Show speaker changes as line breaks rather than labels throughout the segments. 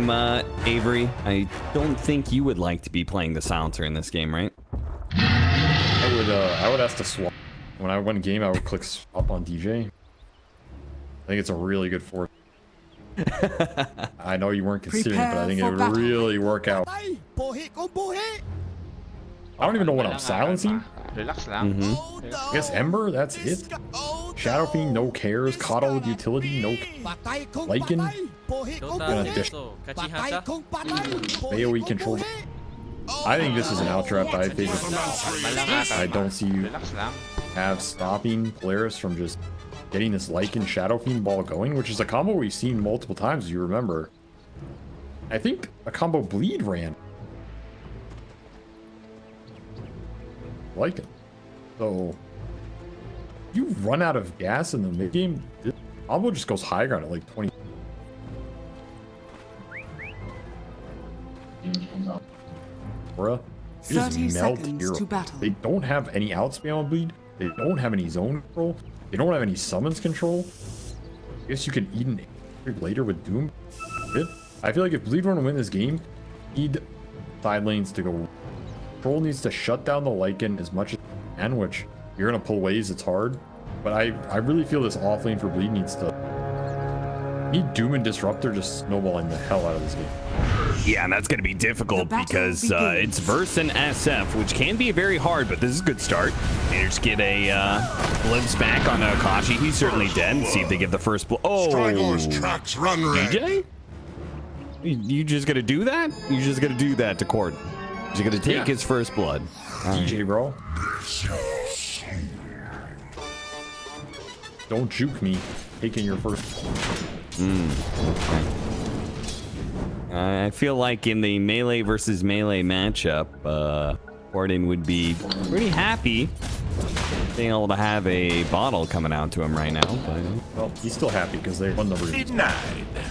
game, Avery. I don't think you would like to be playing the silencer in this game, right?
I would ask to swap. When I win a game, I would click swap on DJ. I think it's a really good force. I know you weren't considering it, but I think it would really work out. I don't even know what I'm silencing. I guess Ember, that's it. Shadow Fiend, no cares. KOTA with utility, no Lycan. Gonna dish AoE control. I think this is an out trap. I don't see you have stopping Polaris from just getting this Lycan Shadow Fiend ball going, which is a combo we've seen multiple times, as you remember. I think a combo bleed ran. Lycan. So, you run out of gas in the mid game, this combo just goes high ground at like 20. Aura, you just melt hero. They don't have any outspam on bleed. They don't have any zone control. They don't have any summons control. I guess you can eat an later with Doom. I feel like if Bleed want to win this game, need side lanes to go. Control needs to shut down the Lycan as much as they can, which you're gonna pull waves, it's hard. But I really feel this off lane for Bleed needs to need Doom and Disruptor just snowballing the hell out of this game.
Yeah, and that's going to be difficult because it's Verse and SF, which can be very hard, but this is a good start. They just get a glimpse back on Akashi. He's certainly dead. See if they get the first blow. Oh, DJ? You just going to do that? You just going to do that to Cord? You're going to take his first blood.
DJ, bro. Don't juke me taking your first.
Okay. I feel like in the melee versus melee matchup, Gordon would be pretty happy being able to have a bottle coming out to him right now. But
well, he's still happy because they won the room.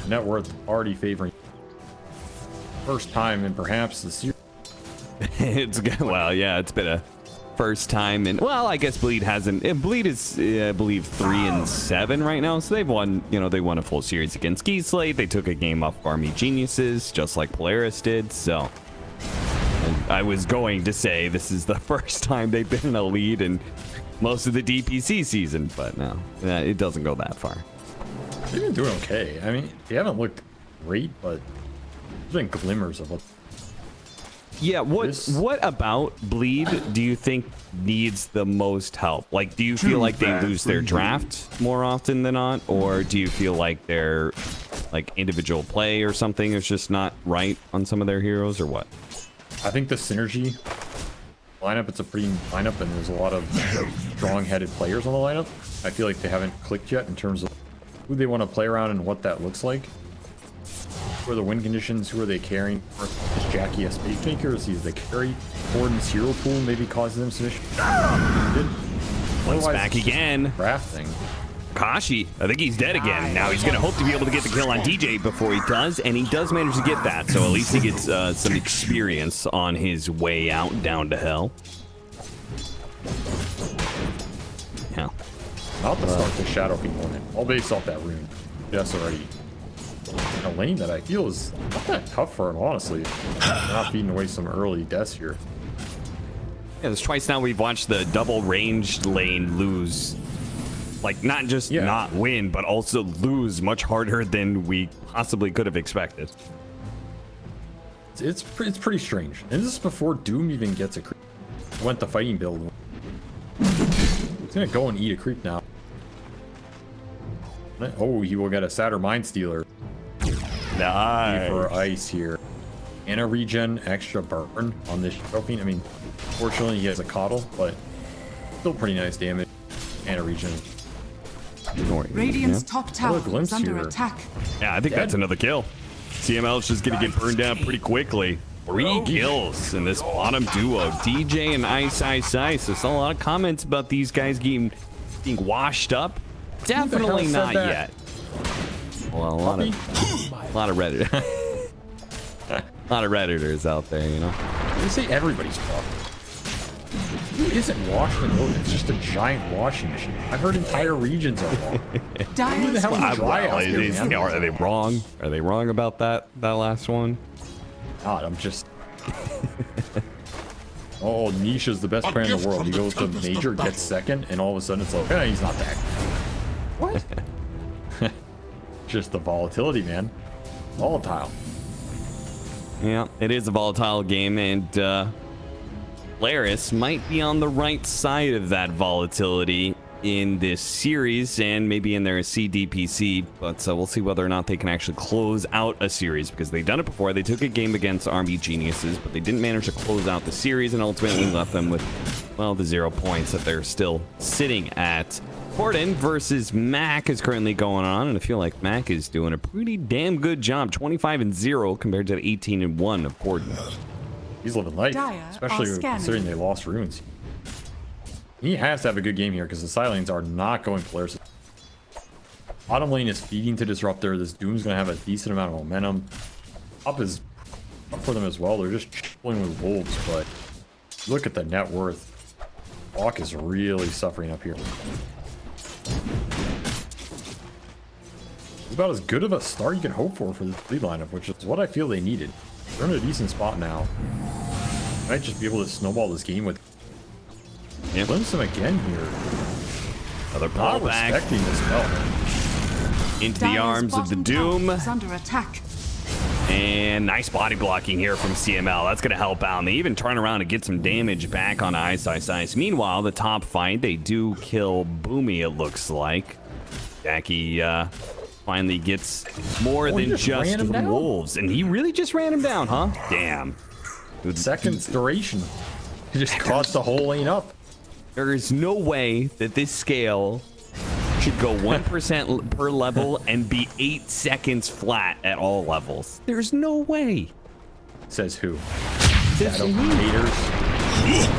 Net worth already favoring. First time in perhaps the series.
It's good. Well, yeah, it's been a first time, and well, I guess Bleed hasn't. Bleed is, I believe, 3-7 right now, so they've won. You know, they won a full series against Ski Slate. They took a game off Army Geniuses, just like Polaris did. So, I was going to say this is the first time they've been in a lead in most of the DPC season, but no, it doesn't go that far.
They've been doing okay. I mean, they haven't looked great, but there's been glimmers of what.
Yeah, what about Bleed do you think needs the most help? Like, do you feel like they lose their draft more often than not, or do you feel like their like individual play or something is just not right on some of their heroes, or what?
I think the synergy lineup, it's a pretty lineup, and there's a lot of strong-headed players on the lineup. I feel like they haven't clicked yet in terms of who they want to play around and what that looks like. Who are the win conditions? Who are they carrying? Is Jackie a space maker? Is he the carry? Gordon's hero pool maybe causing them some issues.
Once back again.
Drafting.
Kashi, I think he's dead again. Now he's going to hope to be able to get the kill on DJ before he does, and he does manage to get that. So at least he gets some experience on his way out down to hell. Yeah.
Not to start the Shadow Fiend on it. All based off that rune. That's already in a lane that I feel is not that tough for him, honestly. Not feeding away some early deaths here.
Yeah, there's twice now we've watched the double ranged lane lose. Like, not just not win, but also lose much harder than we possibly could have expected.
It's pretty strange. And this is before Doom even gets a creep. Went the fighting build. He's gonna go and eat a creep now. Oh, he will get a Satyr Mind Stealer.
Nice.
For ice here. And a regen, extra burn on this trophy. I mean, fortunately he has a coddle, but still pretty nice damage. And a regen.
Radiant's top tower is under attack.
Yeah, I think that's another kill. CML is just gonna get burned down pretty quickly. 3 kills in this bottom duo, DJ and Ice. There's a lot of comments about these guys being washed up. Definitely not yet. Well, a lot of Reddit, a lot of Redditors out there, you know.
They say everybody's fucked. Who isn't washing Dota? It's just a giant washing machine. I've heard entire regions are wrong. Who the hell is dry out here, man?
Are they wrong? Are they wrong about that last one?
God, I'm just... Oh, Nisha's the best player in the world. He goes to major, gets second, and all of a sudden it's like, hey, he's not that. What? Just the volatility, man. Volatile.
Yeah, it is a volatile game, and Polaris might be on the right side of that volatility in this series and maybe in their CDPC, but we'll see whether or not they can actually close out a series, because they've done it before. They took a game against Army Geniuses, but they didn't manage to close out the series and ultimately left them with, well, the 0 points that they're still sitting at. Corden versus Mac is currently going on, and I feel like Mac is doing a pretty damn good job. 25-0 compared to the 18-1 of Corden.
He's living life, especially considering they lost runes. He has to have a good game here because the side lanes are not going Polaris. Bottom lane is feeding to Disruptor. This Doom's going to have a decent amount of momentum. Up is up for them as well. They're just chilling with Wolves, but look at the net worth. Hawk is really suffering up here. It's about as good of a start you can hope for this lead lineup, which is what I feel they needed. They're in a decent spot now. Might just be able to snowball this game with.
Yep.
Glimpse him again here.
Another
Not
pull back
respecting this well.
into the arms of the Doom.
Under attack.
And nice body blocking here from CML. That's going to help out. And they even turn around and get some damage back on Ice. Meanwhile, the top fight, they do kill Boomy, it looks like. Jackie finally gets more than just Wolves. And he really just ran him down, huh? Damn.
Seconds duration. He just caught the whole lane up.
There is no way that this scale should go 1% per level and be 8 seconds flat at all levels. There's no way.
Says who?
Says
Shadow haters.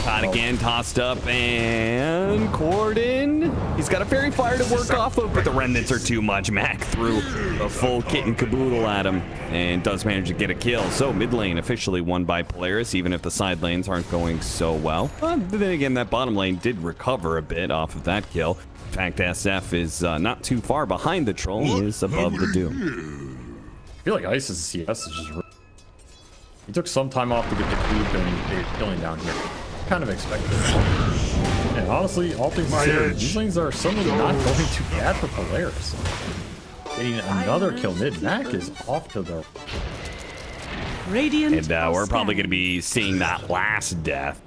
Caught again, tossed up, and Corden. He's got a fairy fire to work off of, but the remnants are too much. Mac threw a full kit and caboodle at him and does manage to get a kill. So mid lane officially won by Polaris, even if the side lanes aren't going so well. But then again, that bottom lane did recover a bit off of that kill. In fact, SF is not too far behind the troll. He is above the Doom.
I feel like Ice's CS is just... He took some time off to get the cube and they're killing down here. Kind of expected. And honestly, all things considered, these lanes are suddenly not going too bad for Polaris. Getting another kill mid. Mac is off to the...
Radiant
And we're probably going to be seeing that last death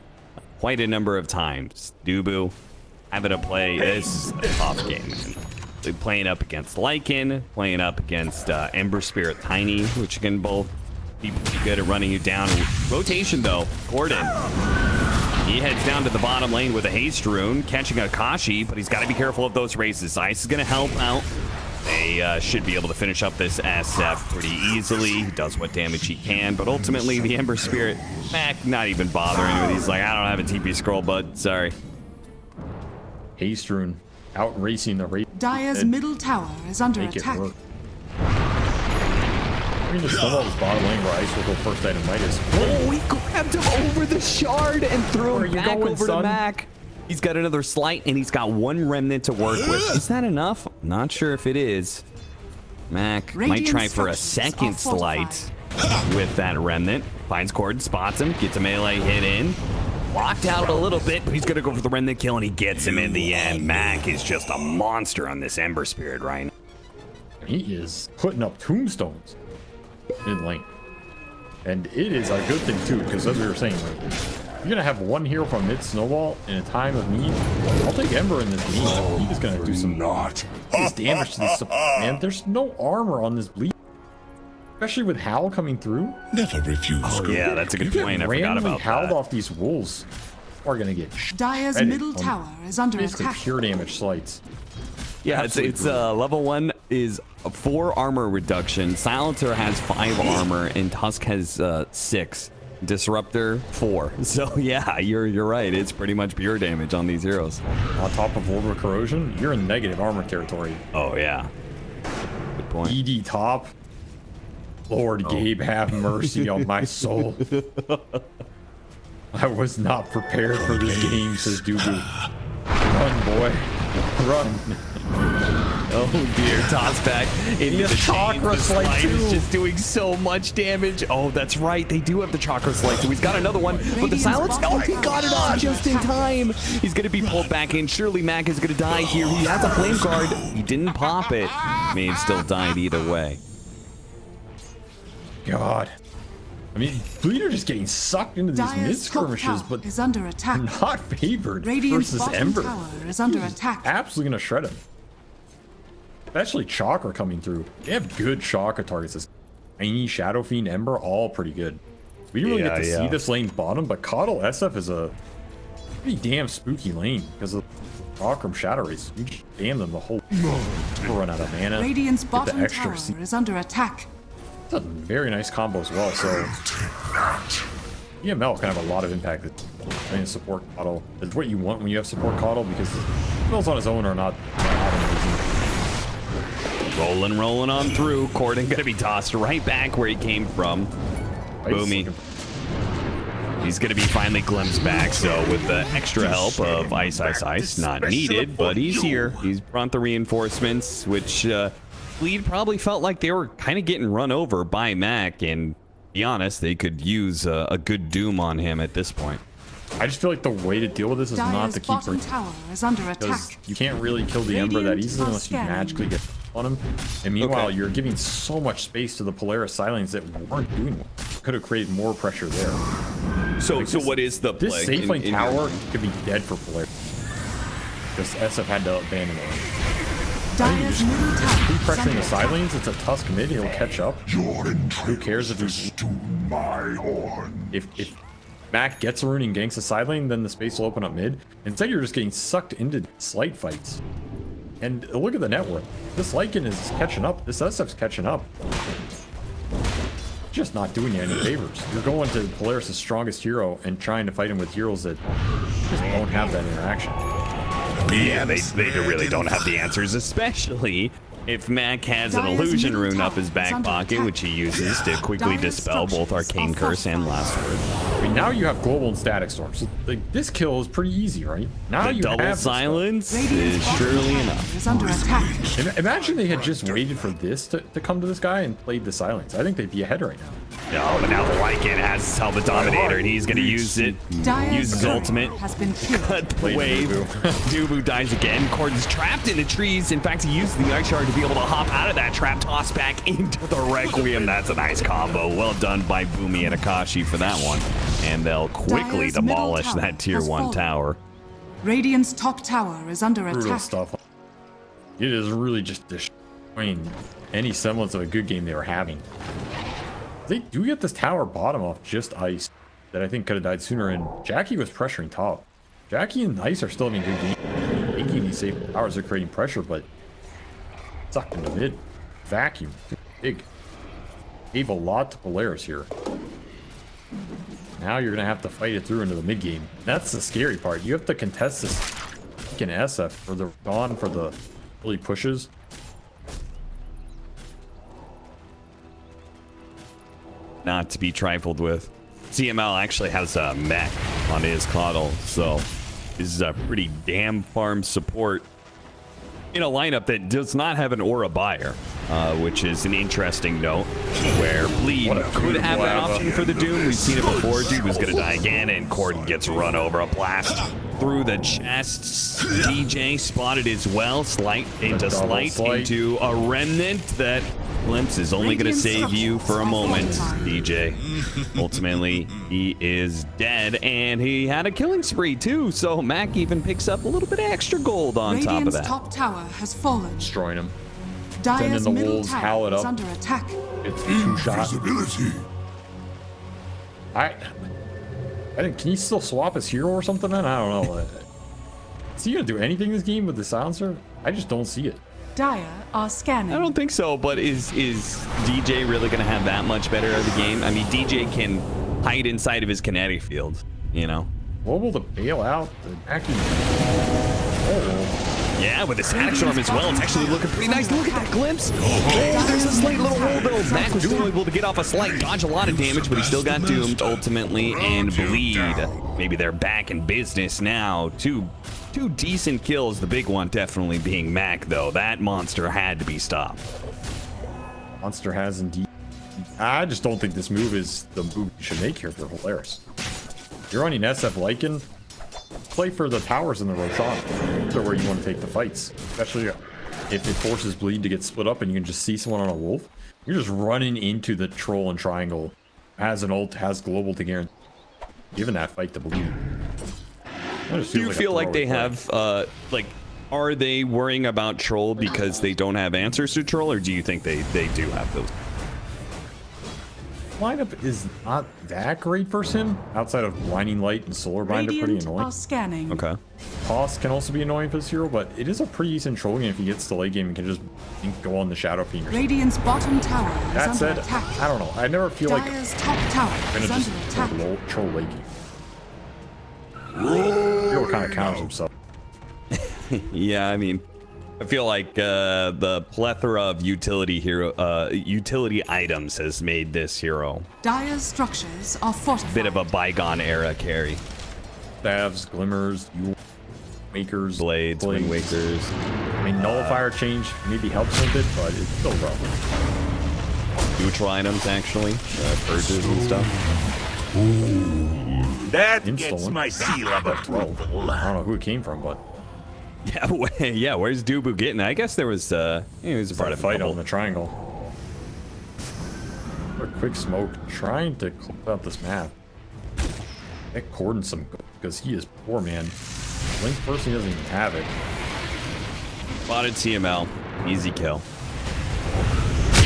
quite a number of times. Dubu having to play. This is a tough game, man. They're playing up against Lycan, playing up against Ember Spirit Tiny, which can both be good at running you down. Rotation, though. Corden. He heads down to the bottom lane with a haste rune, catching Akashi, but he's got to be careful of those races. Ice is going to help out. They should be able to finish up this SF pretty easily. He does what damage he can, but ultimately the Ember Spirit, Mac, not even bothering with. He's like, I don't have a TP scroll, bud. Sorry.
Haste rune out racing the race.
Dire's middle tower is under attack.
I mean, the snowball is bottom lane where Ice will go first item Midas.
Oh, he grabbed him over the shard and threw him back over to Mac. He's got another slight, and he's got one remnant to work with. Is that enough? Not sure if it is. Mac might try for a second slight with that remnant. Finds Corden, spots him, gets a melee hit in. Locked out a little bit, but he's going to go for the remnant kill, and he gets him in the end. Mac is just a monster on this Ember Spirit right now.
He is putting up tombstones in lane. And it is a good thing, too, because as we were saying, you're going to have one hero from mid snowball in a time of need. I'll take Ember in this game. He's going to do some damage to this support, man. There's no armor on this bleed. Especially with Howl coming through.
Never refuse.
Oh, yeah, that's a good point. I forgot about
howled
that.
off these wolves are going to get
Dire's middle tower is under
basically
attack.
pure damage slights.
Yeah, it's level 1 is 4 armor reduction. Silencer has 5 armor, and Tusk has 6. Disruptor 4. So yeah, you're right. It's pretty much pure damage on these heroes.
On top of Vulgar Corrosion, you're in negative armor territory.
Oh yeah. Good point.
ED top. Lord Gabe, have mercy on my soul. I was not prepared for this game, says Dubu. Run, boy. Run.
Oh dear, toss back into the
chakra slice
is just doing so much damage. Oh, that's right, they do have the chakra slice, so he's got another one, but the silence, oh, he got it off just in time. He's gonna be pulled back in. Surely Mac is gonna die here. He has a flame guard. He didn't pop it. May have still died either way.
God. I mean, BLEED are just getting sucked into these mid skirmishes, but
is under attack.
Not favored
Radiant's
versus
bottom
Ember.
tower is under attack.
Absolutely gonna shred him. Especially Chakra coming through. They have good Chakra targets. This tiny Shadow Fiend Ember, all pretty good. We didn't really get to see this lane's bottom, but KOTA SF is a pretty damn spooky lane because of Chakram Shadow Race. You just damn them the whole run out of mana.
Radiant's bottom tower is under attack.
It's a very nice combo as well, so EML can have a lot of impact playing support KOTA. It's what you want when you have support KOTA because spells on his own are not amazing.
Rolling on through. Corden gonna be tossed right back where he came from. Boomy. He's gonna be finally glimpsed back, so with the extra help of Ice, not needed, but he's here. He's brought the reinforcements, which BLEED probably felt like they were kind of getting run over by Mac, and to be honest, they could use a good Doom on him at this point.
I just feel like the way to deal with this is not to keep
tower is under
because
attack.
you can't really kill the Ember that easily unless you magically get on him. And meanwhile, you're giving so much space to the Polaris Silence that weren't doing well. Could have created more pressure there.
So what is the play?
This safe lane tower could be dead for Polaris. Because SF had to abandon it.
Dire's middle tower.
Keep pressing the side lanes. It's a Tusk mid. He'll catch up. Who cares if he's if Mac gets a rune and ganks the side lane, then the space will open up mid. Instead, you're just getting sucked into slight fights. And look at the network. This Lycan is catching up. This SF's catching up. Just not doing you any favors. You're going to Polaris' strongest hero and trying to fight him with heroes that just don't have that interaction.
Yeah, they really don't have the answers, especially if Mac has an illusion rune up his back pocket, which he uses to quickly dispel both Arcane Curse and Last Word.
I mean, now you have Global and Static Storm, so like, this kill is pretty easy, right? Now
the
you
double
have
silence is surely enough.
Is under attack.
Imagine they had just waited for this to come to this guy and played the silence. I think they'd be ahead right now.
No, but now the Lycan has Helm the Dominator, and he's going to use it. Use his ultimate.
Has been killed.
Cut the wave. Dubu dies again. Corden's trapped in the trees. In fact, he used the Ice Shard to be able to hop out of that trap, toss back into the Requiem. That's a nice combo. Well done by Boomy and Akashi for that one. And they'll quickly demolish that tier 1 tower.
Radiant's top tower is under
Brutal
attack.
stuff. It is really just destroying any semblance of a good game they were having. They do get this tower bottom off just Ice that I think could have died sooner, and Jackie was pressuring top. Jackie and Ice are still having good games. Making these safe towers are creating pressure, but sucked in the mid. Vacuum. Big. Gave a lot to Polaris here. Now you're going to have to fight it through into the mid game. That's the scary part. You have to contest this fucking SF for the gone for the early pushes.
Not to be trifled with. CML actually has a mech on his coddle, so this is a pretty damn farm support in a lineup that does not have an aura buyer, which is an interesting note, where BLEED could have that option for the Doom. We've seen it before. Dude was gonna die again, and Corden gets run over. A blast through the chest. DJ spotted as well. Slight into a remnant. That glimpse is only gonna save you for a moment, DJ. Ultimately, he is dead, and he had a killing spree too, so Mac even picks up a little bit of extra gold on top of that.
Top tower has fallen.
Destroying him.
Dire's
Sending the
middle
wolves,
tower
howl it
is
up.
under attack.
It's a 2-shot. I think, can he still swap his hero or something then? I don't know. Is he gonna do anything in this game with the silencer? I just don't see it.
Dire are scanning.
I don't think so, but is DJ really going to have that much better of the game? I mean, DJ can hide inside of his kinetic field, you know?
Global to bail out the Jackie. Oh,
Yeah, with the static storm as well, it's actually looking pretty nice. Look at that glimpse. Oh, there's a slight little hole though. Mac was still able to get off a slight dodge, a lot of damage, but he still got doomed ultimately. And BLEED, maybe they're back in business now. Two decent kills. The big one definitely being Mac though. That monster had to be stopped.
Monster has indeed. I just don't think this move is the move you should make here for Polaris. You're running SF Lycan. Play for the towers in the Roshan. They're where you want to take the fights, especially if it forces BLEED to get split up and you can just see someone on a wolf. You're just running into the troll and triangle. Has an ult, has global to guarantee. Giving that fight to BLEED.
Do you feel like they have, like, are they worrying about troll because they don't have answers to troll, or do you think they do have those?
Lineup is not that great versus him. Outside of Blinding Light and Solar Bind are pretty annoying.
Scanning.
Okay.
Toss can also be annoying for this hero, but it is a pretty decent troll game if he gets to late game and can just go on the Shadow Fiend.
Radiant's bottom tower is
That
under
said,
attack.
I don't know. I never feel like
Dire's top tower
I'm
is
gonna
under
just
attack.
troll late game. Hero kind of counters himself.
Yeah, I mean, I feel like the plethora of utility items has made this hero
Dire's structures are fortified.
bit of a bygone era carry.
Stabs, glimmers, makers,
Blades, Wind Wakers.
I mean, Nullifier change maybe helps a bit, but it's still rough.
Neutral items, actually. Purges and stuff.
That
Insta
gets
one.
my seal of approval.
I don't know who it came from, but
Yeah, yeah. Where's Dubu getting? I guess there was he was a part
a
of a
fight
couple.
on the triangle. A quick smoke, trying to close out this map. Get Corden some because he is poor, man. Link personally doesn't even have it.
Spotted CML, easy kill.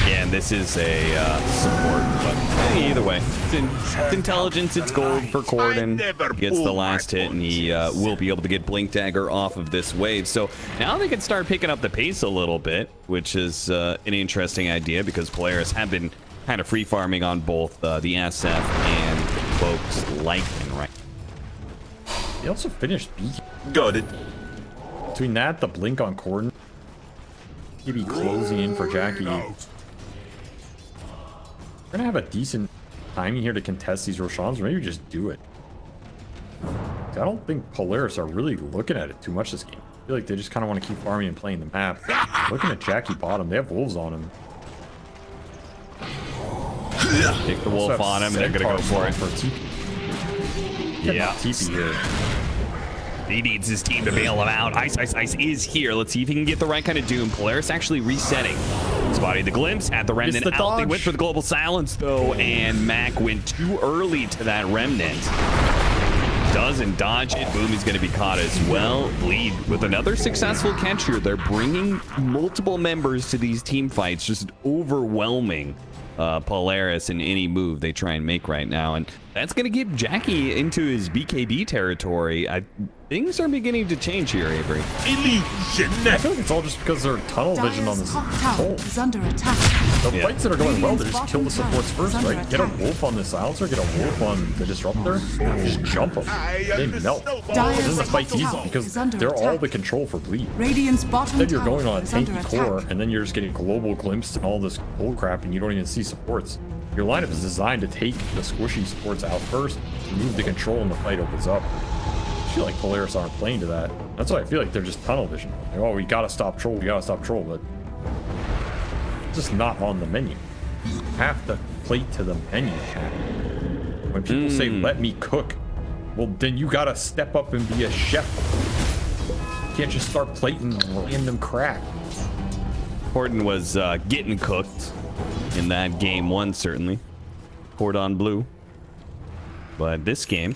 Again, this is a support, but hey, either way, it's intelligence, it's gold for Corden. Gets the last hit, and he will be able to get Blink Dagger off of this wave. So now they can start picking up the pace a little bit, which is an interesting idea because Polaris have been kind of free farming on both the SF and folks like him, right?
He also finished B.
Got it.
Between that, the blink on Corden, he'd be closing in for Jackie. We're gonna have a decent timing here to contest these Roshans, or maybe just do it. I don't think Polaris are really looking at it too much this game. I feel like they just kind of want to keep farming and playing the map. Looking at Jackie bottom, they have wolves on him.
Take the wolf on him, and they're gonna go for it.
TP.
Yeah.
TP here.
He needs his team to bail him out. Ice is here. Let's see if he can get the right kind of doom. Polaris actually resetting. Spotted the glimpse, had the remnant
the
out. They
dodge.
went for the global silence though, and Mac went too early to that remnant. Doesn't dodge it. Boom, he's going to be caught as well. BLEED with another successful catch here. They're bringing multiple members to these team fights, just overwhelming Polaris in any move they try and make right now, and that's going to get Jackie into his BKB territory. Things are beginning to change here, Avery.
Illusion.
I feel like it's all just because they're tunnel vision on
Dire's
this
top tower
hole.
is under attack.
The
Yeah.
fights that are going well, they just
Radiant's
kill the
bottom
supports
tower
first,
is
right?
under
Get a
attack.
wolf on the silencer, get a wolf on the disruptor, just jump them. They melt.
Dire's
Then the
top
fight's easy
tower
because
is under
they're all
attack.
the control for BLEED.
Radiant's bottom
Instead, you're
tower
going on a
is under
tanky core,
attack.
and then you're just getting global glimpse and all this bull crap, and you don't even see supports. Your lineup is designed to take the squishy supports out first, move the control, and the fight opens up. I feel like Polaris aren't playing to that. That's why I feel like they're just tunnel vision. Like, oh, we gotta stop troll, but it's just not on the menu. You have to play to the menu, chat. When people say, let me cook, well, then you gotta step up and be a chef. You can't just start plating random crap.
Corden was getting cooked in that game one, certainly. Cordon Bleu. But this game,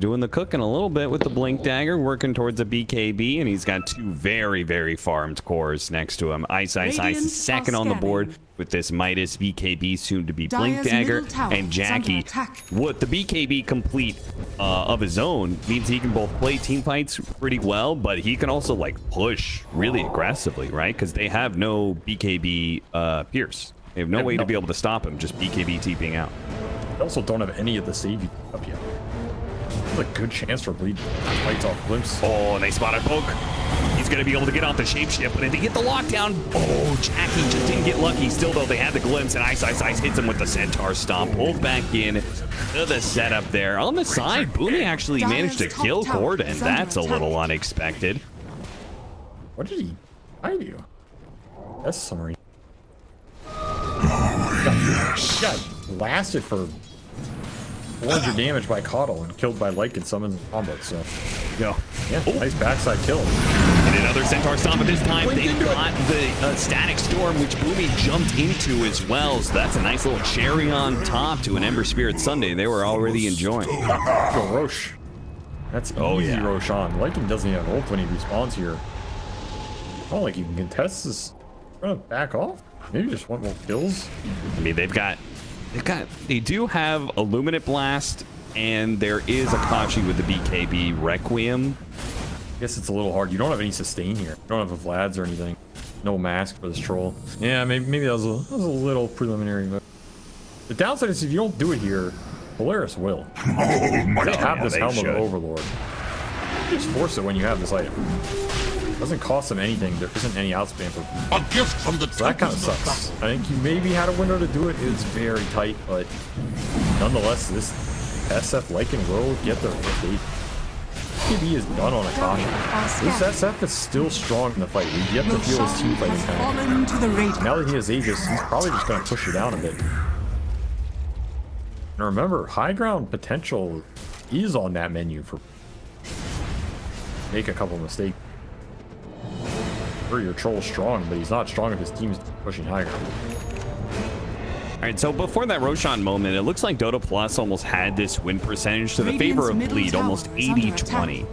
doing the cooking a little bit with the Blink Dagger, working towards a BKB, and he's got two very, very farmed cores next to him. Ice is second on the board with this Midas BKB, soon to be Blink
Dire's
Dagger,
middle tower
and
is under
Jackie.
attack.
What the BKB complete of his own means he can both play team fights pretty well, but he can also like push really aggressively, right? Because they have no BKB Pierce. They have no way to be able to stop him, just BKB TPing out.
They also don't have any of the save up yet. There's a good chance for BLEED fights off glimpse.
Oh, and they spotted poke. He's going to be able to get off the shapeshift, but to get the lockdown, oh, Jackie just didn't get lucky. Still, though, they had the glimpse, and Ice hits him with the Centaur Stomp. Pulled back in to the setup there. On the side, Boomy actually managed to kill Gordon. That's a little unexpected.
What did he do? That's summary. He got blasted for 400 damage by KOTA and killed by Lycan summons and combo, so.
Go.
Yeah, nice backside kill.
And another Centaur Stomp, but this time they've got the Static Storm, which Boomy jumped into as well. So that's a nice little cherry on top to an Ember Spirit Sunday they were already enjoying.
Go Roche. That's easy Roshan. Lycan doesn't even have ult when he respawns here. I don't like you can contest this. Gonna back off? Maybe just want more kills?
I mean, they do have Illuminate Blast, and there is Akashi with the BKB Requiem.
I guess it's a little hard. You don't have any sustain here. You don't have a Vlad's or anything. No mask for this troll. Yeah, maybe that was a little preliminary, but the downside is if you don't do it here, Polaris will. They have this Helmet of Overlord. You just force it when you have this item. It doesn't cost them anything. There isn't any outspam for
A gift from the
so that kind of sucks. I think you maybe had a window to do it. It's very tight, but nonetheless, this SF Lycan will get their first aid. BKB is done on Akashi. This SF is still strong in the fight. We've yet to feel his team fighting time. Now that he has Aegis, he's probably just going to push you down a bit. And remember, high ground potential is on that menu for make a couple mistakes. Sure, your troll's strong, but he's not strong if his team's pushing high ground.
All right, so before that Roshan moment, it looks like Dota Plus almost had this win percentage to the favor of BLEED, almost 80-20.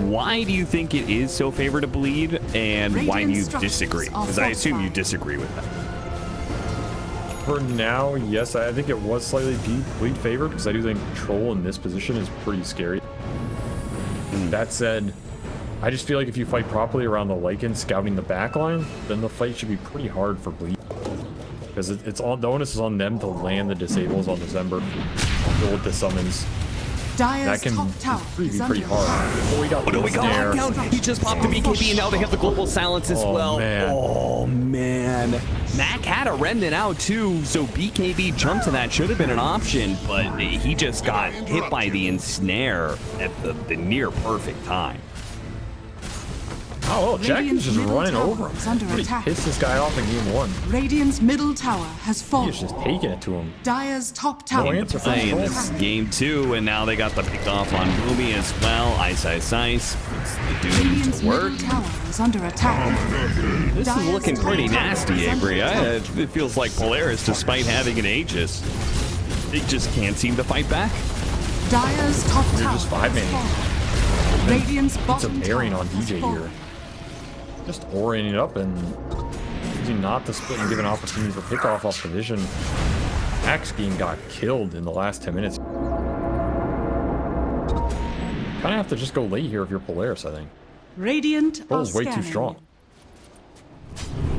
Why do you think it is so favor to BLEED, and why do you disagree? Because I assume you disagree with that.
For now, yes, I think it was slightly BLEED favor, because I do think troll in this position is pretty scary. That said, I just feel like if you fight properly around the Lycan scouting the backline, then the fight should be pretty hard for BLEED. Because it's all the onus is on them to land the disables on the Ember, build the summons. That can be pretty hard. Oh, we got
lockdown. He just popped the BKB, and now they have the global silence as well.
Man.
Oh man, Mac had a remnant out too, so BKB jump to that should have been an option, but he just got hit by the ensnare at the near perfect time.
Oh, well, Jackie's just running over him. Really pissed this guy off in game one.
Radiant's middle tower has fallen.
He's just taking it to him.
Dire's top tower.
No answer for
Playing this game 2, and now they got the pick off on Boomy as well. Ice. It's the dude
Radiant's
to work.
middle tower is under attack.
This is looking pretty nasty, Avery. It feels like Polaris, despite having an Aegis, they just can't seem to fight back.
Dire's top tower.
They're just 5-manning.
Radiant's
It's a
bottom
bearing
tower
on
has
DJ
fallen.
here. Just orienting it up and using not to split and give an opportunity for pickoff off the vision. Axe Game got killed in the last 10 minutes. Kind of have to just go late here if you're Polaris, I think.
Radiant
Troll's way too
scanning.
strong.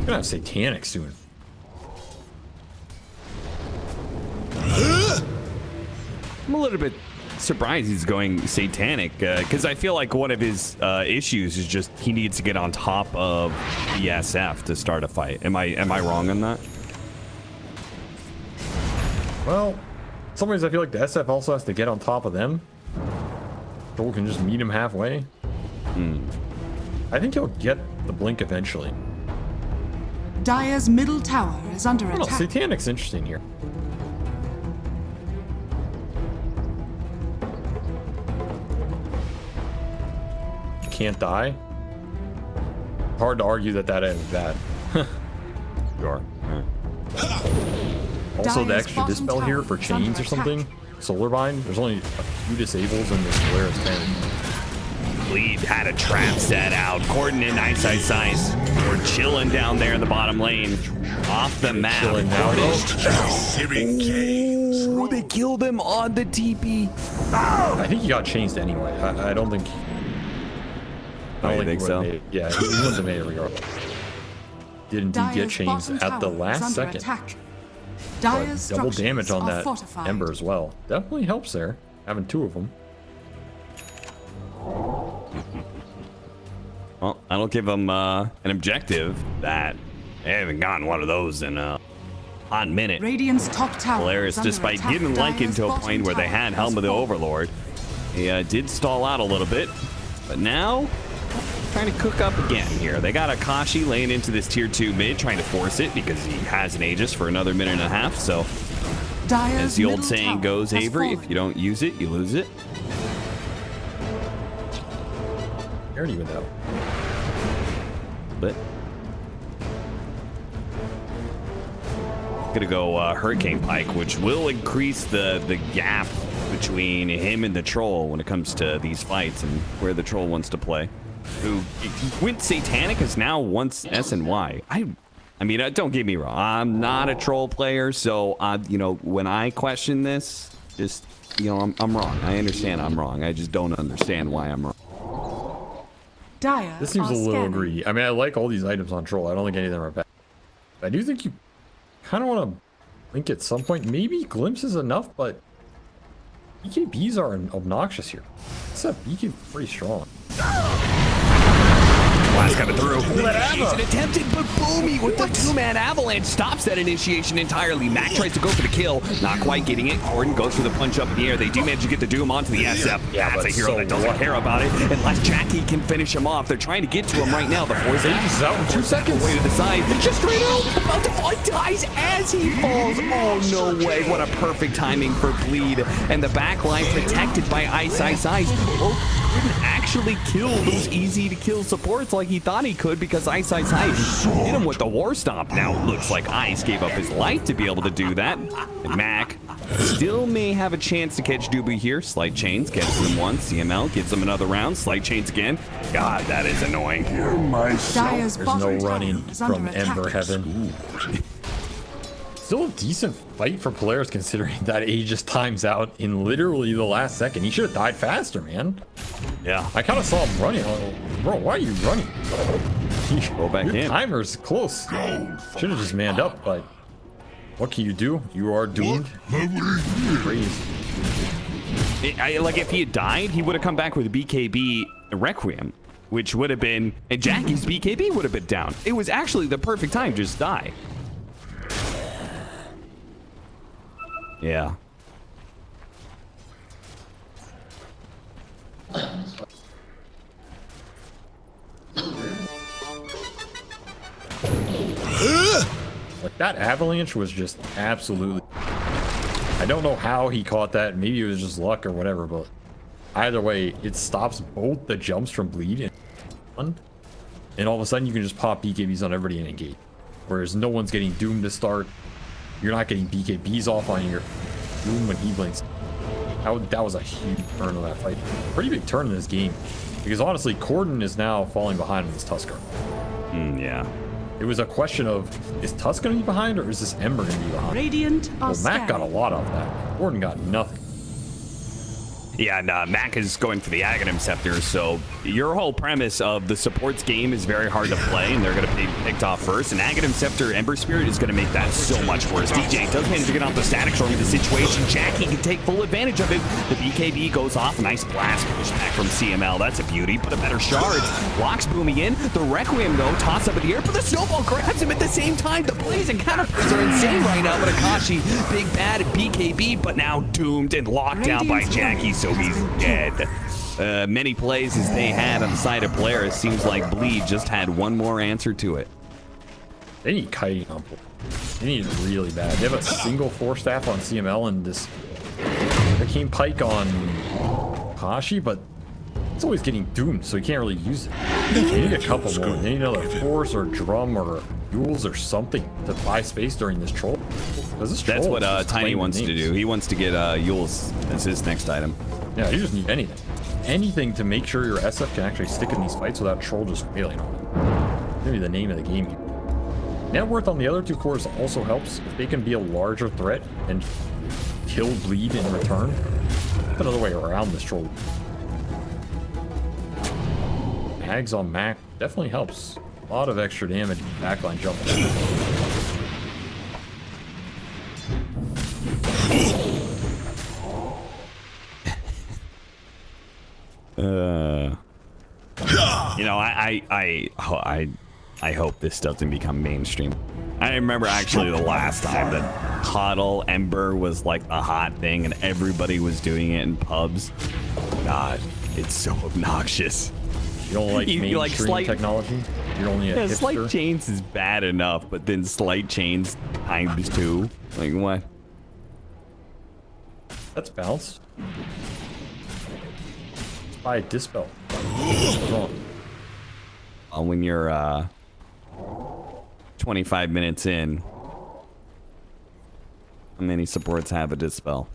Gonna have Satanic soon.
I'm a little bit surprised he's going Satanic, because I feel like one of his issues is just he needs to get on top of the SF to start a fight. Am I wrong on that?
Well, in some ways I feel like the SF also has to get on top of them. Troll can just meet him halfway. I think he'll get the blink eventually.
Dire's middle tower is under
I don't know,
attack.
Satanic's interesting here. Can't die. Hard to argue that ends bad.
Sure.
Also, the
Dire's
extra
bottom
dispel here
tower
for
is
chains
under
or something. Solar Bind. There's only a few disables in this Polaris 10.
BLEED had a trap set out. Gordon and Ice. We're chilling down there in the bottom lane. Off the map.
Chilling now.
Oh, they killed him on the TP.
I think he got changed anyway. I don't think. I don't
think so?
Made it. Yeah, he wouldn't have made it regardless. Did indeed get
Dire's
changed
bottom
at the
tower is
last
under
second.
attack.
But
Dire's
double
structures
damage on
are
that
fortified.
Ember as well. Definitely helps there, having 2 of them.
Well, that'll give them an objective that they haven't gotten one of those in a hot minute.
Radiant's top tower.
Polaris, despite getting Lycan to a point where they had Helm of the Overlord, he did stall out a little bit, but now trying to cook up again here. They got Akashi laying into this tier 2 mid, trying to force it because he has an Aegis for another minute and a half. So, as the old saying goes, Avery, if you don't use it, you lose it.
Already with that.
But gonna go Hurricane Pike, which will increase the gap between him and the troll when it comes to these fights and where the troll wants to play. Who went Satanic is now once S and Y. I mean, don't get me wrong. I'm not a troll player, so you know, when I question this, just you know, I'm wrong. I understand I'm wrong. I just don't understand why I'm wrong.
This seems a little greedy. I mean, I like all these items on troll. I don't think any of them are bad. I do think you kind of want to link at some point. Maybe Glimpse is enough, but BKBs are obnoxious here. Except BKB pretty strong.
Blast coming through. Initiation attempted, but Boomy with the 2-man avalanche stops that initiation entirely. Mac tries to go for the kill, not quite getting it. Gordon goes for the punch up in the air. They do manage to get the Doom onto the SF.
Yeah,
that's a hero that doesn't care about it unless Jackie can finish him off. They're trying to get to him right now. The Force Aegis is out in 2 seconds. Way to the side. Just straight out. About to fall. Dies as he falls. Oh, no way. What a perfect timing for Bleed. And the back line protected by Ice. Couldn't actually kill those easy to kill supports like he thought he could because Ice hit him with the War Stomp. Now it looks like Ice gave up his life to be able to do that. And Mac still may have a chance to catch Dubu here. Slight Chains gets him once. CML gives him another round. Slight Chains again. God, that is annoying.
There's
no running from Ember Heaven. Still a decent fight for Polaris considering that Aegis times out in literally the last second. He should have died faster, man.
Yeah.
I kind of saw him running. Like, bro, why are you running?
Go back
Your
in.
timer's close. Should have just manned up, but what can you do? You are doomed. Crazy.
Like if he had died, he would have come back with a BKB Requiem, which would have been, and Jackie's BKB would have been down. It was actually the perfect time to just die. Yeah.
Like that avalanche was just absolutely. I don't know how he caught that. Maybe it was just luck or whatever, but either way, it stops both the jumps from Bleed and all of a sudden you can just pop BKBs on everybody and engage. Whereas no one's getting doomed to start. You're not getting BKBs off on your Doom when he blinks. That was a huge turn of that fight. Pretty big turn in this game. Because honestly, Corden is now falling behind on this Tusker.
Yeah.
It was a question of, is Tusk going to be behind or is this Ember going to be behind?
Radiant
Well, Mac got a lot off that. Corden got nothing.
Yeah, and Mac is going for the Aghanim Scepter, so your whole premise of the supports game is very hard to play, and they're going to be picked off first, and Aghanim Scepter Ember Spirit is going to make that so much worse. DJ does manage to get off the static storm in the situation. Jackie can take full advantage of it. The BKB goes off. Nice blast pushback from CML. That's a beauty. Put a better shards. Blocks Booming in. The Requiem, though, toss up in the air, but the Snowball grabs him at the same time. The plays and counterplays are insane right now, but Akashi, big bad at BKB, but now doomed and locked down by Jackie, so he's dead. Many plays as they had on the side of Polaris. Seems like Bleed just had one more answer to it.
They need kiting on Polaris. They need it really bad. They have a single 4-staff on CML and this Hurricane Pike on Kashi, but it's always getting doomed, so you can't really use it. They need a couple more. They need another Force or Drum or Duels or something to buy space during this troll.
That's what Tiny wants to do. He wants to get Yules as his next item.
Yeah, you just need anything. Anything to make sure your SF can actually stick in these fights without Troll just failing on it. Maybe the name of the game here. Net worth on the other two cores also helps. If they can be a larger threat and kill Bleed in return, that's another way around this Troll. Hags on Mac definitely helps. A lot of extra damage, backline jump.
You know, I hope this doesn't become mainstream. I remember actually the last time that Coddle Ember was like a hot thing and everybody was doing it in pubs. God, it's so obnoxious.
You don't like mainstream
like slight
technology? You're only a hipster?
Slight chains is bad enough, but then slight chains times 2. Like what?
That's balanced. Let's buy a dispel. What's wrong?
When you're 25 minutes in, how many supports have a dispel?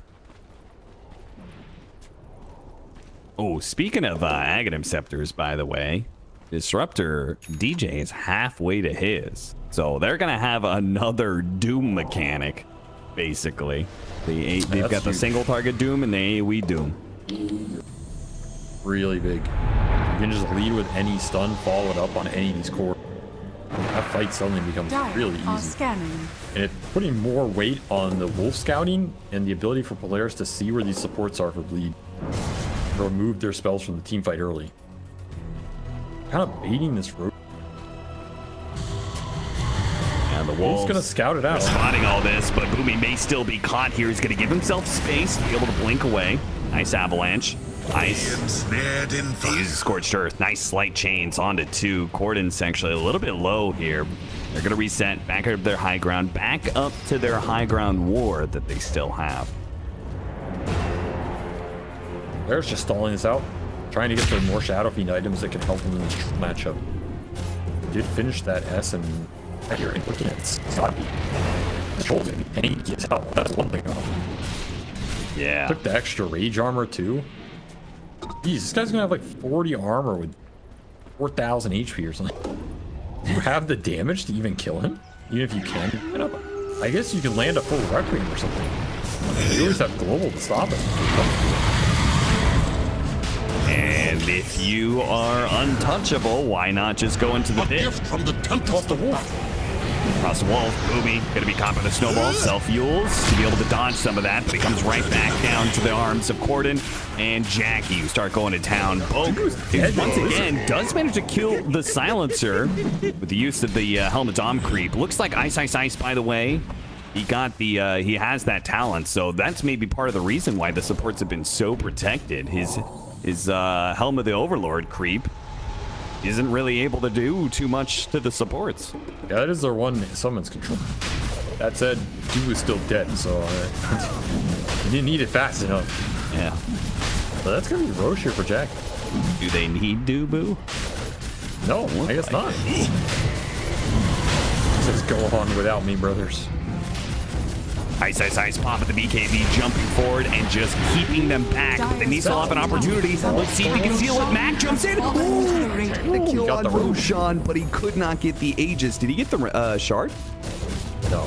Oh, speaking of Aghanim Scepters, by the way, Disruptor DJ is halfway to his. So they're going to have another Doom mechanic, basically. They've got the single target Doom and the AoE Doom.
Really big. You can just lead with any stun, follow it up on any of these cores. That fight suddenly becomes really easy.
Scanning.
And it's putting more weight on the wolf scouting and the ability for Polaris to see where these supports are for bleed. Remove their spells from the team fight early. Kind of baiting this road.
And the wolves
He's gonna scout it out.
Spotting all this, but Boomy may still be caught here. He's gonna give himself space to be able to blink away. Nice avalanche. Nice.
Ensnared in
He uses Scorched Earth. Nice slight chains onto 2. Cordon's actually a little bit low here. They're gonna reset back up their high ground, back up to their high ground ward that they still have.
Polaris just stalling this out, trying to get some more Shadow Fiend items that can help them in this matchup. Did finish that S and here and looking at Sabi. Controls it and he gets out. That's one thing.
Yeah.
Took the extra rage armor too. Jeez, this guy's gonna have like 40 armor with 4,000 HP or something. Do you have the damage to even kill him? Even if you can, I guess you can land a full Requiem or something. You always have global to stop it.
And if you are untouchable, why not just go into the
a
pit?
gift from the temple.
Toss the wolf.
Across the wall, Boomy gonna be caught by the snowball. Self-fuels to be able to dodge some of that, but he comes right back down to the arms of Cordon and Jackie, who start going to town. Boke, once again, does manage to kill the silencer with the use of the Helmet Dom creep. Looks like Ice Ice Ice, by the way. He got the, he has that talent, so that's maybe part of the reason why the supports have been so protected. His Helm of the Overlord creep isn't really able to do too much to the supports.
Yeah, that is their one summons control. That said, he was still dead, so he didn't need it fast enough.
Yeah.
So that's gonna be Roche here for Jack.
Do they need Dubu?
No, I guess not. Says go on without me, brothers.
Ice Ice Ice pop at the BKB, jumping forward and just keeping them back. But they need to have an opportunity. Let's see if he can seal it. Mac jumps in. The kill
got
on
the rope.
Roshan, but he could not get the Aegis. Did he get the shard?
No.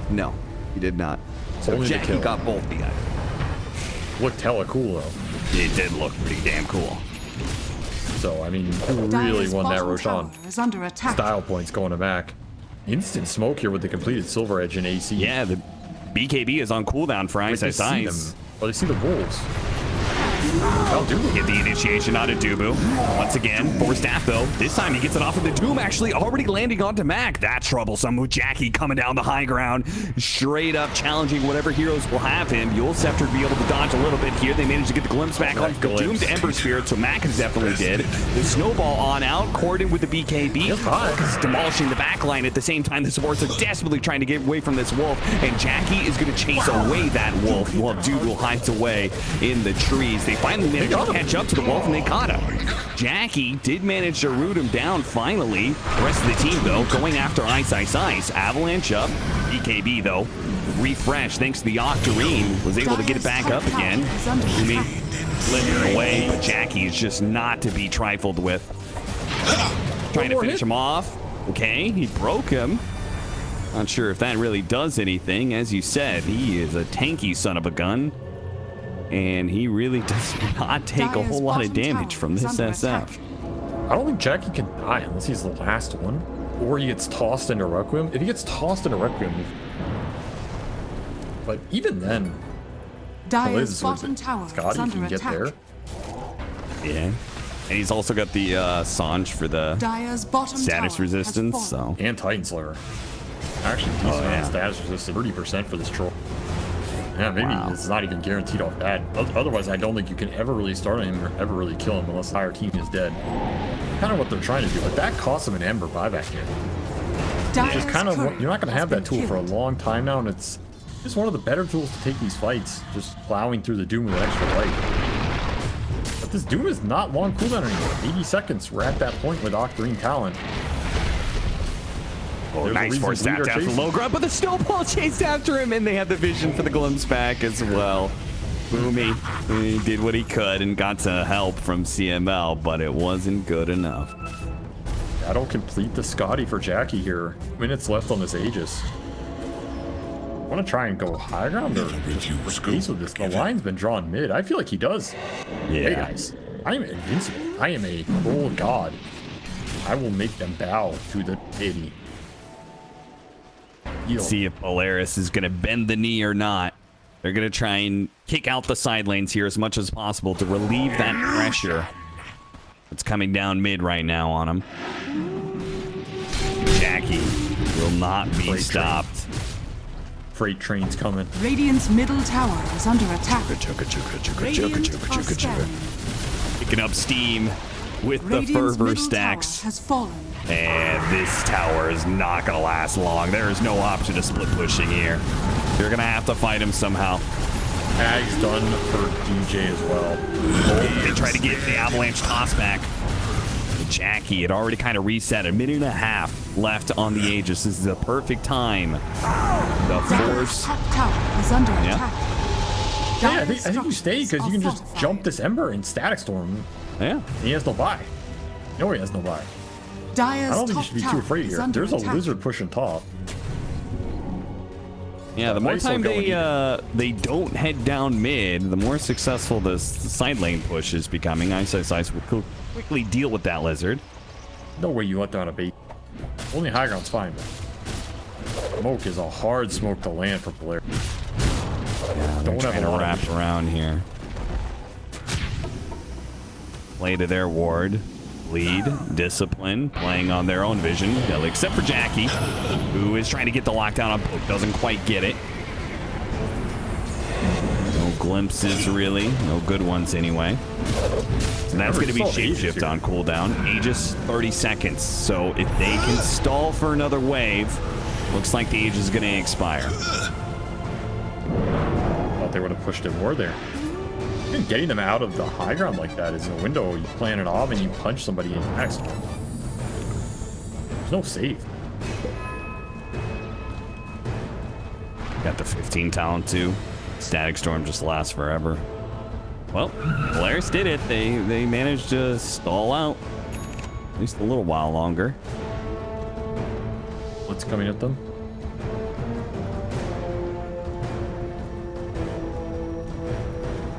No, he did not. So
Only the
Jackie
kill.
got both the items.
Looked hella cool though.
It did look pretty damn cool.
So I mean, who really
Dire's
won that
bottom
Roshan?
tower is under attack.
Style points going to Mac. Instant smoke here with the completed Silver Edge and AC.
Yeah, the BKB is on cooldown for Ice
They
Ice
see
Ice.
them. Oh, they see the wolves. I'll do it.
Get the initiation out of Dubu. Once again, for Staff though. This time he gets it off of the Doom, actually already landing onto Mac. That's troublesome with Jackie coming down the high ground, straight up challenging whatever heroes will have him. You'll Scepter to be able to dodge a little bit here. They managed to get the glimpse back on the Doom to Ember Spirit, so Mac is definitely dead. The snowball on out, Cordon with the BKB. Is demolishing the backline at the same time. The supports are desperately trying to get away from this wolf, and Jackie is going to chase away that wolf while Dubu hides away in the trees. They finally managed to catch up to the wolf and they caught him. Jackie did manage to root him down finally. The rest of the team, though, going after Ice Ice Ice. Avalanche up. BKB, though, refresh thanks to the Octarine. Was able to get it back up again. Boomy flipping away, but Jackie is just not to be trifled with. Trying to finish him off. Okay, he broke him. Not sure if that really does anything. As you said, he is a tanky son of a gun. And he really does not take a whole lot of damage from this SF.
I don't think Jackie can die unless he's the last one. Or he gets tossed into Requiem. If he gets tossed into Requiem, but even then,
Dire's
Liz
bottom
with
tower is
Scotty
under
can get
attack.
there.
Yeah. And he's also got the Sanj for the
Dire's bottom
status
tower
resistance,
has fallen.
so.
And Titan Slayer. Actually, decent amount of status resistance, 30% for this troll. Yeah, maybe it's not even guaranteed off that. Otherwise, I don't think you can ever really start him or ever really kill him unless the higher team is dead. Kind of what they're trying to do, but that costs him an Ember buyback here. Which is kind of what, you're not going to have that tool for a long time now, and it's just one of the better tools to take these fights, just plowing through the Doom with extra life. But this Doom is not long cooldown anymore. 80 seconds. We're at that point with Octarine Talent.
Oh, nice force staff after the low grab, but the snowball chased after him, and they had the vision for the glimpse back as well. Boomy, he did what he could and got to help from CML, but it wasn't good enough.
That'll complete the Scotty for Jackie here. Minutes left on this Aegis. Want to try and go high ground or just case with this? The line's been drawn mid. I feel like he does.
Yeah.
Hey guys, I'm invincible. I am a troll god. I will make them bow to the deity.
See if Polaris is going to bend the knee or not. They're going to try and kick out the side lanes here as much as possible to relieve that pressure that's coming down mid right now on him. Jackie will not be stopped.
Freight train's coming.
Radiant's middle tower is under attack.
Picking up steam with
Radiant's
the fervor
middle
stacks.
tower has fallen.
And this tower is not going to last long. There is no option to split pushing here. You're going to have to fight him somehow.
Ag's done for DJ as well.
They try to get the avalanche toss back. Jackie had already kind of reset. A minute and a half left on the Aegis. This is the perfect time. The force.
Top tower is under attack.
Yeah, I think you stay because you can just jump this Ember and Static Storm.
Yeah.
He has no buy. No, he has no buy. I don't think you should be too afraid here. There's a lizard pushing top.
Yeah, the more time they don't head down mid, the more successful the side lane push is becoming. Ice will quickly deal with that lizard.
No way you let down a bait. Only high ground's fine. Smoke is a hard smoke to land for Polaris.
Yeah, they're trying to wrap around here. Play to their ward. Lead, discipline, playing on their own vision, except for Jackie, who is trying to get the lockdown on Poke, doesn't quite get it. No glimpses, really. No good ones, anyway. So that's going to be Shapeshift on cooldown. Aegis, 30 seconds. So if they can stall for another wave, looks like the Aegis is going to expire.
Thought they would have pushed it more there. Even getting them out of the high ground like that is in a window. You plan it off and you punch somebody in the next one. There's no save.
Got the 15 talent too. Static Storm just lasts forever. Well, Polaris did it. They managed to stall out at least a little while longer.
What's coming at them?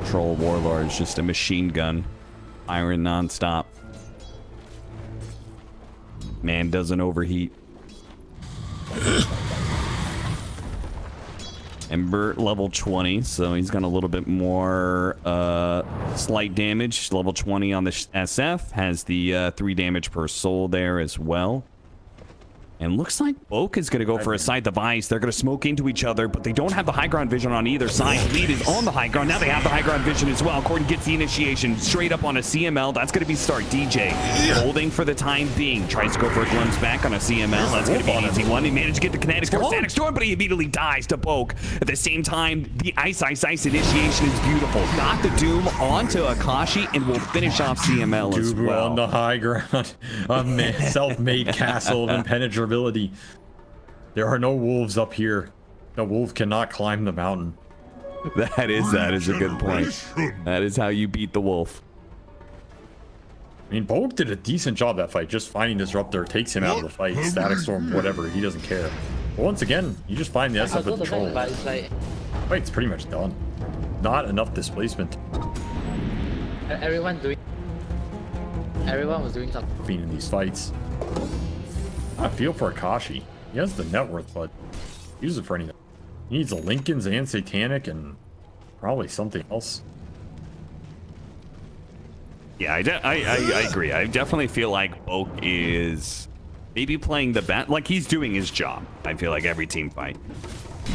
Troll Warlord is just a machine gun, firing non-stop. Man doesn't overheat. Ember level 20, so he's got a little bit more slight damage. Level 20 on the SF, has the 3 damage per soul there as well. And looks like Boke is going to go for a side device. They're going to smoke into each other, but they don't have the high ground vision on either side. Lead is on the high ground. Now they have the high ground vision as well. Gordon gets the initiation straight up on a CML. That's going to be start. DJ holding for the time being. Tries to go for a glimpse back on a CML. That's going to be an easy one. He managed to get the kinetics for Static Storm, but he immediately dies to Boke. At the same time, the Ice initiation is beautiful. Got the Doom onto Akashi and will finish off CML as well.
On the high ground. A self-made castle of impenetrability. There are no wolves up here. The wolf cannot climb the mountain.
That is a good point. That is how you beat the wolf.
I mean, Boke did a decent job that fight. Just finding Disruptor takes him out of the fight. Static Storm, whatever. He doesn't care. But once again, you just find the SF with the troll. Fight's pretty much done. Not enough displacement.
Everyone was doing something.
Being in these fights. I feel for Akashi. He has the net worth, but use it for anything. He needs a Lincolns and Satanic and probably something else.
Yeah, I agree. I definitely feel like Oak is maybe playing the bat, like he's doing his job. I feel like every team fight.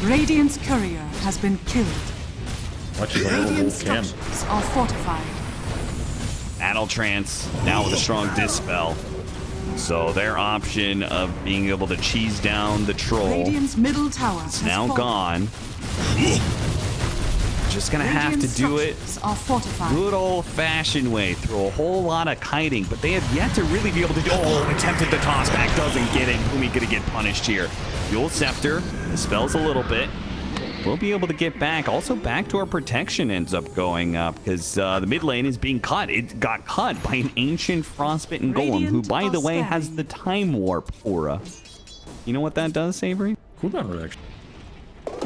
Radiant's courier has been killed.
Watch his little
Radiant
wolf cam.
structures are fortified.
Battle Trance now with a strong Dispel. So their option of being able to cheese down the troll
Radiant's middle tower
is
has
now
fallen.
gone. Just gonna have to do it
Are fortified.
good old-fashioned way through a whole lot of kiting, but they have yet to really be able to do. Oh, attempted the toss back, doesn't get it. Boomy gonna get punished here. Fuel Scepter dispels a little bit. We'll be able to get back. Also, backdoor protection ends up going up because the mid lane is being cut. It got cut by an ancient Frostbitten Golem, who, by the way, has the Time Warp aura. You know what that does, Avery?
Cooldown reduction.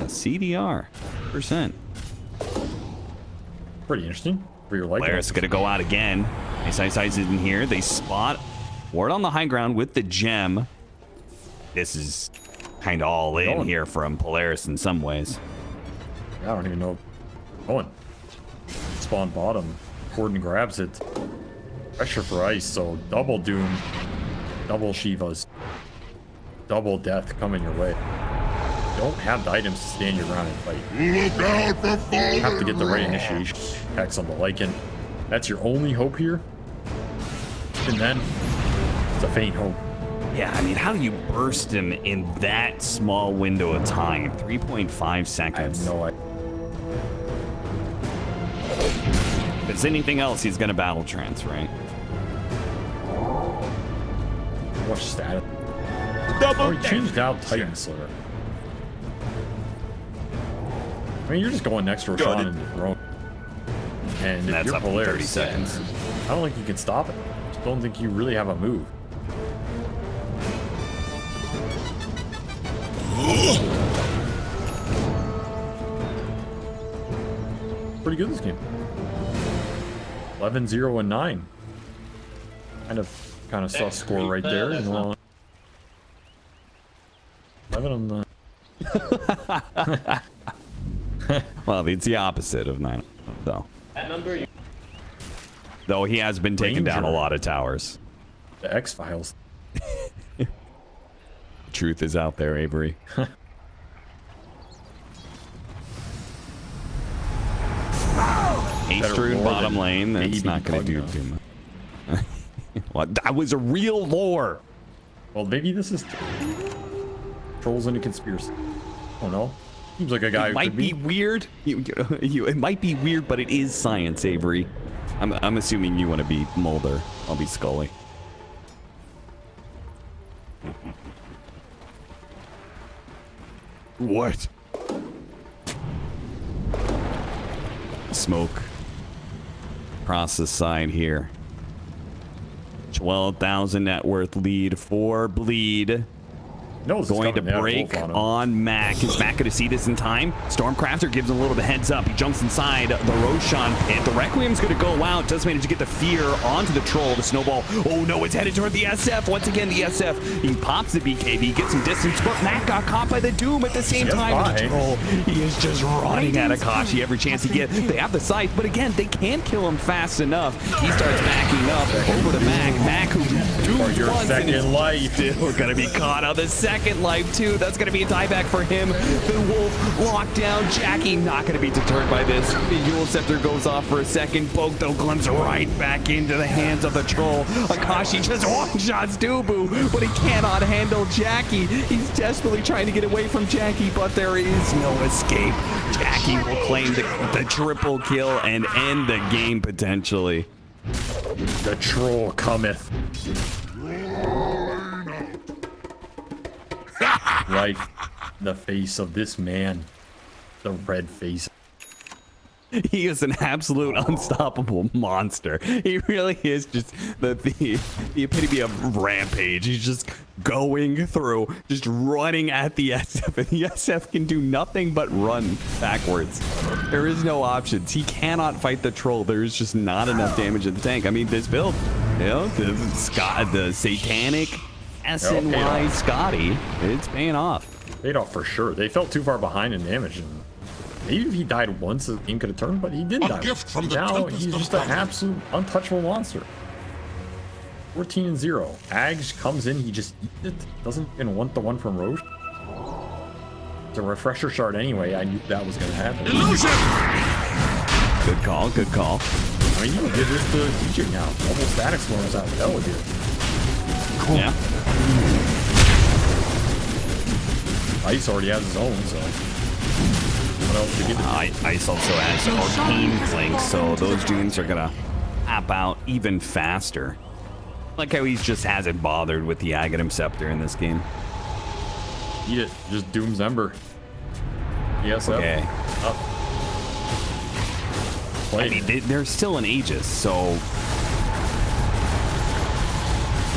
CDR, %.
Pretty interesting for your life.
Polaris gonna go out again. Ice is in here. They spot Ward on the high ground with the gem. This is kind of all in here from Polaris in some ways.
I don't even know. Going. Spawn bottom. Gordon grabs it. Pressure for ice, so double doom. Double Shivas. Double death coming your way. You don't have the items to stand your ground and fight.
Look out for falling.
You have to get the right initiation. Hex on the Lycan. That's your only hope here. And then it's a faint hope.
Yeah, I mean, how do you burst him in that small window of time? 3.5
I have
seconds.
no idea.
If it's anything else, he's gonna battle trance, right?
Watch status.
Double
Oh, he changed out Titan Slayer. I mean, you're just going next to Roshan and throwing. And if
That's
you're
up in
Polaris,
30 seconds.
I don't think you can stop it. Just don't think you really have a move. Pretty good this game. 11-0-9. Kind of sus score right there. You know, 11 on the.
Well, it's the opposite of 9. So. Though he has been taking down a
Ranger.
lot of towers.
The X-Files.
Truth is out there, Avery. Ace
lore
bottom
than
lane, that's
maybe
not going to do
Pugna.
too much. Well, that was a real lore.
Well, maybe this is trolls into conspiracy. I don't know. Seems like a guy
It
who
might
could
be weird. It might be weird, but it is science, Avery. I'm assuming you want to be Mulder. I'll be Scully. What? Smoke. Across the side here. 12,000 net worth lead for BLEED.
No,
Going to break on Mac. Is Mac going to see this in time? Stormcrafter gives him a little bit of heads up. He jumps inside the Roshan pit. The Requiem's going to go out. Does manage to get the fear onto the troll. The snowball. Oh no, it's headed toward the SF. Once again, the SF. He pops the BKB, gets some distance, but Mac got caught by the Doom at the same time. The troll, he is just running at Akashi every chance he gets. They have the sight, but again, they can't kill him fast enough. He starts backing up over to Mac. Mac, who doomed
your
once and is
second life.
still going to be caught on the second life too. That's going to be a dieback for him. The Wolf locked down. Jackie not going to be deterred by this. The Yule Scepter goes off for a second. Poke though glimpses right back into the hands of the troll. Akashi just one-shots Dubu, but he cannot handle Jackie. He's desperately trying to get away from Jackie, but there is no escape. Jackie will claim the triple kill and end the game potentially.
The troll cometh. Right in the face of this man. The red face.
He is an absolute unstoppable monster. He really is just the epitome of rampage. He's just going through, just running at the SF, and the SF can do nothing but run backwards. There is no options. He cannot fight the troll. There is just not enough damage in the tank. I mean, this build, you know, the satanic SNY Scotty, it's paying off.
Paid off for sure. They felt too far behind in damage, and Maybe if he died once, the game could have turned, but he didn't die.
Gift from the
Now
Tempest
he's
of
just an
Thunder.
absolute untouchable monster. 14-0. Ags comes in, he just eats it. Doesn't even want the one from Roche. It's a refresher shard anyway. I knew that was going to happen.
Illusion!
Good call. Good call.
I mean, you can give this to DJ now. Double static storms out hell with it.
Yeah.
Ice already has his own, so. What else to give it?
Ice also has arcane flank, so those dooms are gonna tap out even faster. Like how he just hasn't bothered with the Aghanim Scepter in this game.
Eat it. Just Doom's Ember. Yes,
Okay.
Up. Play.
I mean, they're still in Aegis, so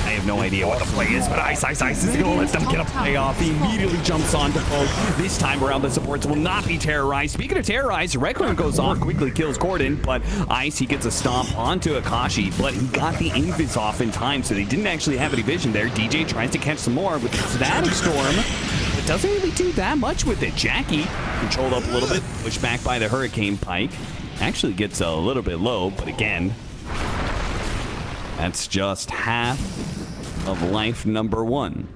I have no idea what the play is, but Ice is gonna let them get a play off. He immediately jumps onto Poke. This time around, the supports will not be terrorized. Speaking of terrorized, Requiem goes off, quickly kills Gordon, but Ice, he gets a stomp onto Akashi, but he got the invis off in time, so they didn't actually have any vision there. DJ tries to catch some more with the Static Storm, but doesn't really do that much with it. Jackie, controlled up a little bit, pushed back by the Hurricane Pike. Actually gets a little bit low, but again, that's just half of life number 1.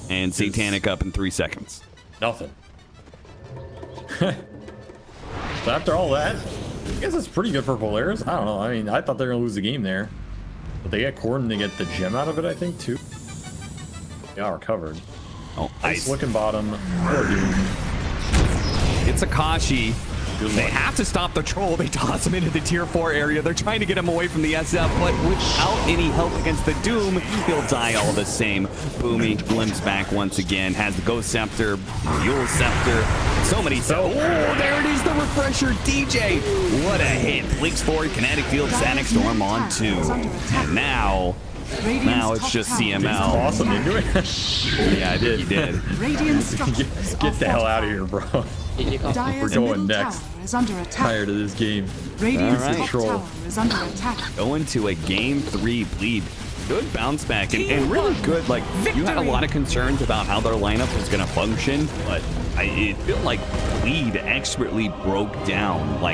And Satanic up in 3 seconds.
Nothing. So after all that, I guess it's pretty good for Polaris. I don't know. I mean, I thought they were going to lose the game there. But they get Cord and they get the gem out of it, I think, too. They are covered.
Oh,
Ice
Ice.
looking bottom. Poor dude.
It's Akashi.
Good
They
luck.
have to stop the troll. They toss him into the tier 4 area. They're trying to get him away from the SF, but without any help against the Doom, he'll die all the same. Boomy glimpse back once again. Has the Ghost Scepter, Yule Scepter, so many. Oh, there it is, the refresher. DJ. What a hit. Blinks forward, Kinetic Field, Static Storm on 2. And now it's just CML.
Awesome into it.
Yeah, I did. He did.
Radiant structures
Get the hell out of here, bro.
Dire's
We're going
middle
next.
tower is under attack.
Tired of this game.
Radiant's
All right.
top
Troll.
tower is under attack.
Going to a game 3 bleed. Good bounce back and really good. Like, you had a lot of concerns about how their lineup was going to function, but it felt like bleed expertly broke down like